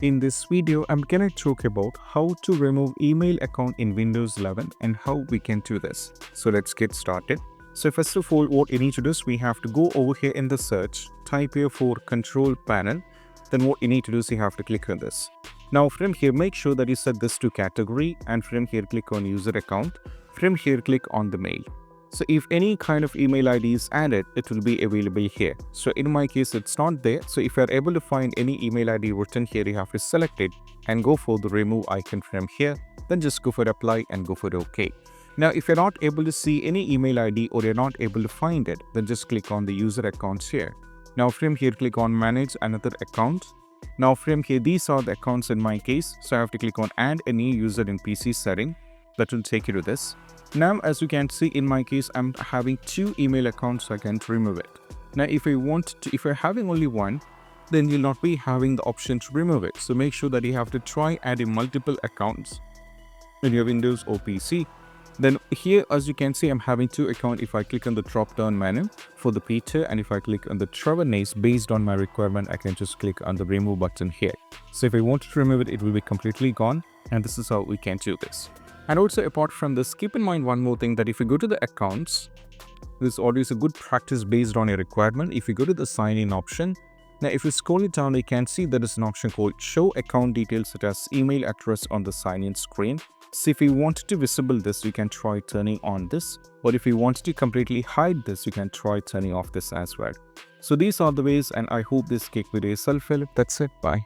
In this video, I'm gonna talk about how to remove email account in Windows 11 and how we can do this. So let's get started. So first of all, what you need to do is we have to go over here in the search, type here for control panel. Then what you need to do is you have to click on this. Now from here, make sure that you set this to category, and from here click on user account. From here click on the mail. So if any kind of email ID is added, it will be available here. So in my case, it's not there. So if you're able to find any email ID written here, you have to select it and go for the remove icon from here. Then just go for apply and go for OK. Now, if you're not able to see any email ID or you're not able to find it, then just click on the user accounts here. Now from here, click on manage another account. Now from here, these are the accounts in my case. So I have to click on add a new user in PC setting. That will take you to this. Now, as you can see, in my case, I'm having two email accounts, so I can remove it. Now, if you're having only one, then you'll not be having the option to remove it. So make sure that you have to try adding multiple accounts in your Windows or PC. Then here, as you can see, I'm having two accounts. If I click on the drop-down menu for the Peter, and if I click on the Trevor Nace, based on my requirement, I can just click on the remove button here. So if I want to remove it, it will be completely gone. And this is how we can do this. And also, apart from this, keep in mind one more thing, that if you go to the accounts, this audio is a good practice based on your requirement. If you go to the sign in option, now if you scroll it down, you can see there is an option called show account details such as email address on the sign in screen. So if you wanted to visible this, you can try turning on this. Or if you wanted to completely hide this, you can try turning off this as well. So these are the ways, and I hope this quick video is helpful. That's it. Bye.